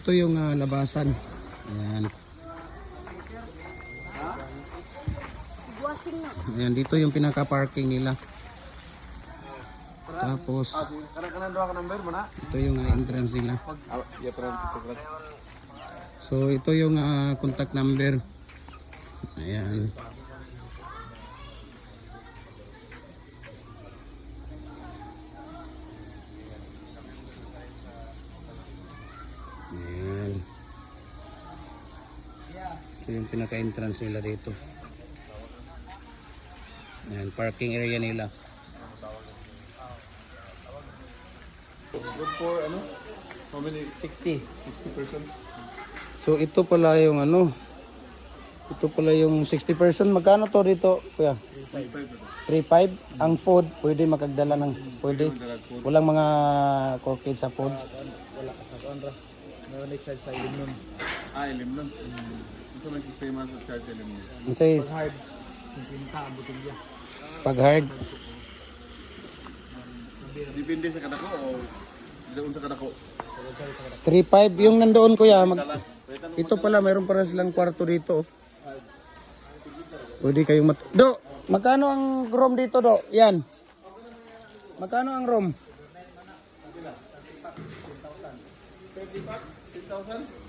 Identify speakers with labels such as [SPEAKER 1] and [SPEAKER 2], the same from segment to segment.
[SPEAKER 1] Ito yung labasan. Ayan. Ayan, dito yung pinaka-parking nila. Tapos, ito yung entrance nila. So, ito yung contact number. Ayan. Ayan. Ito yung pinaka-entrance nila dito. Ayan, parking area nila.
[SPEAKER 2] Good for ano? How many? 60 person.
[SPEAKER 1] So ito pala yung ito pala yung 60 person. Magkano to dito, kuya? 3.5. Ang food, pwede makagdala ng, pwede. Walang mga corkage sa food.
[SPEAKER 2] Wala ka sa kontra. Meron charge sa ilim nun. Ilim nun. Ito may sistema sa charge ilim nun.
[SPEAKER 1] Ang says,
[SPEAKER 2] Pag hard, 50 ang butilya.
[SPEAKER 1] pag hard,
[SPEAKER 2] Depende sa kadako o doon sa kadako.
[SPEAKER 1] 3.5 yung nandoon, kuya. Ito pala, mayroon pa rin silang kwarto dito. Pwede kayong Do, magkano ang room dito, Do? Yan. Magkano ang room?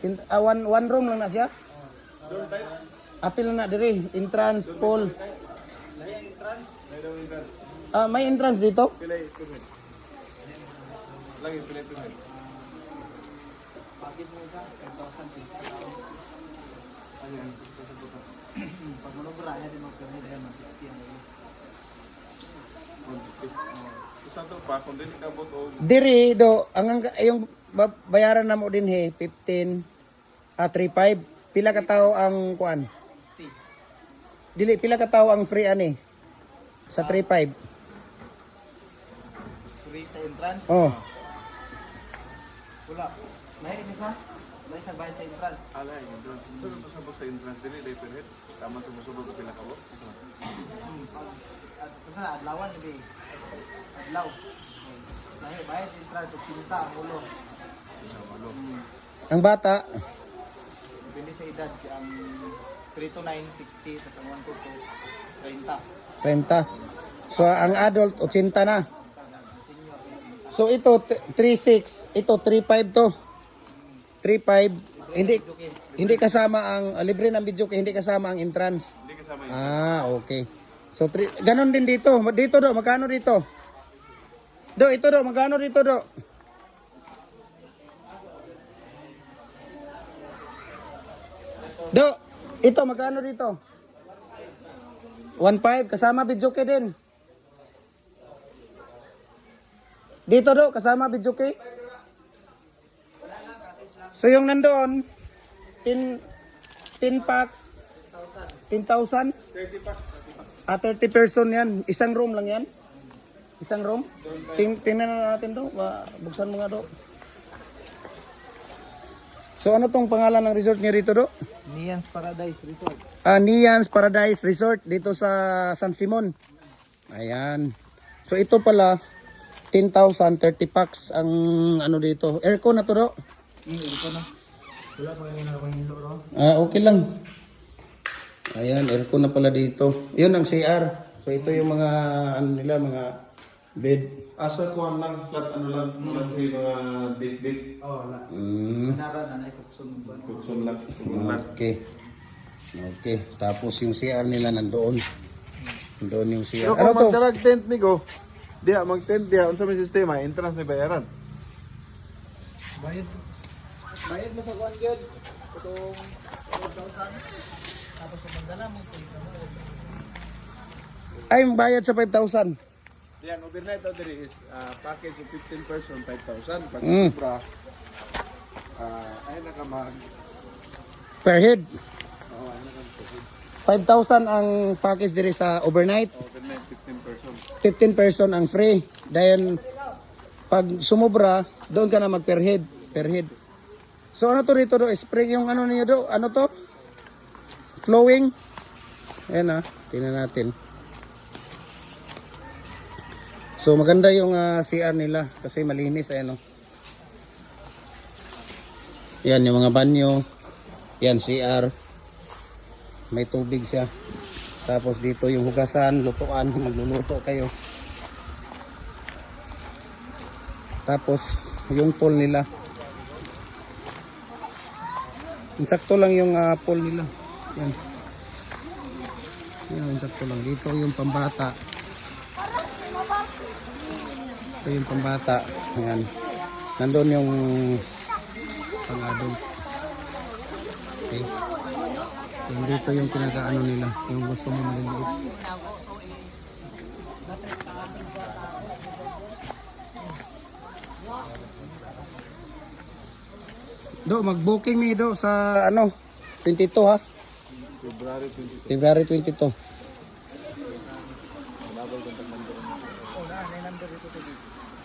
[SPEAKER 2] 10,000?
[SPEAKER 1] One room lang na siya? Apil na diri, entrance, pool. May entrance dito?
[SPEAKER 2] Pilay, pilay. Lagi, pilay, pilay.
[SPEAKER 3] Pag manobra, yan din mag-permit yan, mag-50 ang ulo.
[SPEAKER 2] Saan to pa? Kung din ikabot o...
[SPEAKER 1] Diri, Do, yung bayaran na mo din 15, 3.5. Pila ka tao ang kuan?
[SPEAKER 3] 60.
[SPEAKER 1] Dili, pila ka tao ang free ani? Sa 3.5.
[SPEAKER 3] Free sa entrance?
[SPEAKER 1] Oh.
[SPEAKER 3] Wala. May isa? May isang bayad sa entrance?
[SPEAKER 2] Alay, doon. Saan mo sabog sa entrance din eh, per head? Tama sumusubog ka pinakabot?
[SPEAKER 3] Kung adlawan, hindi. Adlaw. May bayad sa entrance, pinta ang ulo.
[SPEAKER 1] Ang bata,
[SPEAKER 3] Depende sa edad, ang 3 to 9, 60, tapos ang 1 to 2, 30.
[SPEAKER 1] 30. So ang adult 80 na. So ito 3.6, ito 3.5 to. 3.5. Hindi kasama ang libre ng video kay hindi kasama ang entrance.
[SPEAKER 2] Hindi kasama yun.
[SPEAKER 1] Okay. So ganon din dito. Dito, Do, magkano dito? Do, ito, Do, magkano dito, Do? Do, ito magkano dito? 1.5 kasama video kay din. Dito, Do, kasama video kay. So yung nandoon 10 packs 10,000
[SPEAKER 2] 30 packs.
[SPEAKER 1] 30 person yan. Isang room lang yan. Isang room. Tingnan na natin to. Buksan mo nga, Do. So ano tong pangalan ng resort niya rito, Do?
[SPEAKER 3] Nian's Paradise Resort.
[SPEAKER 1] Nian's Paradise Resort dito sa San Simon. Ayan. So ito pala 10,000 30 packs ang ano dito. Aircon na to, Do.
[SPEAKER 3] Ito na. Wala pa yung nakakuhin ro.
[SPEAKER 1] Okay lang. Ayan, aircon na pala dito. Yun ang CR. So ito yung mga ano nila, mga bed.
[SPEAKER 2] Asa kuhan lang, flat ano lang, wala sa mga date-date.
[SPEAKER 3] Oo, wala.
[SPEAKER 1] Mm.
[SPEAKER 3] Nara na naikuksun mo ba?
[SPEAKER 2] Kuksun lang.
[SPEAKER 1] Okay. Okay. Tapos yung CR nila nandoon. Nandoon yung CR.
[SPEAKER 2] Pero
[SPEAKER 1] Ano
[SPEAKER 2] kung
[SPEAKER 1] to?
[SPEAKER 2] magdalag tent mi go, diya mag-tent diya, unsa may sistema, entrance may bayaran.
[SPEAKER 3] Bayad. Bayad mo sa kuhan yun. Itong 5,000. Tapos kung magdala mo,
[SPEAKER 1] Ay, yung bayad sa 5,000.
[SPEAKER 2] Diyan, overnight out there is package of 15 person, 5,000. Pag
[SPEAKER 1] Mm.
[SPEAKER 2] sobra, ay nakamag.
[SPEAKER 1] Per head.
[SPEAKER 2] Oo, ay nakamag.
[SPEAKER 1] 5,000 ang package diri sa overnight.
[SPEAKER 2] Overnight, 15 person.
[SPEAKER 1] 15 person ang free. Then, pag sumobra, doon ka na mag per head. Per head. So ano to rito, Do? Spring yung ano niyo, Do? Ano to? Flowing. Ayan tingnan natin. So maganda yung CR nila kasi malinis, ayan Yan yung mga banyo. Yan CR. May tubig siya. Tapos dito yung hugasan, lutuan, magluluto kayo. Tapos yung pool nila. Insakto lang yung pool nila. Yan. Yan, insakto lang. Dito yung pambata. Ito yung pambata. Ayan. Nandun yung pang-adult. Okay. Yung dito yung pinaka-ano nila. Yung gusto mo maliliit. Do, mag-booking me do sa ano? 22 ha? February 22.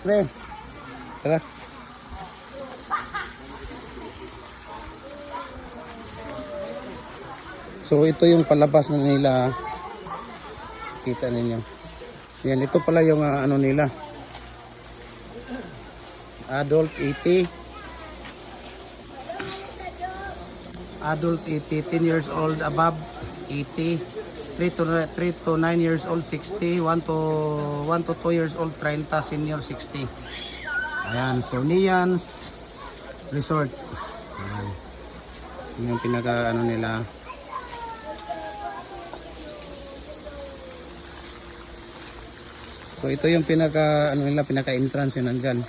[SPEAKER 1] Pre. Tara. So ito yung palabas na nila. Kita ninyo. Yan, ito pala yung ano nila. Adult 80. Adult 80, 10 years old above 80. 3 to 9 years old 60, 1 to 2 years old 30, senior 60. Ayan, so Nians Resort. Ayan. Yun yung pinaka ano nila. So ito yung pinaka ano nila, pinaka entrance yun nandyan.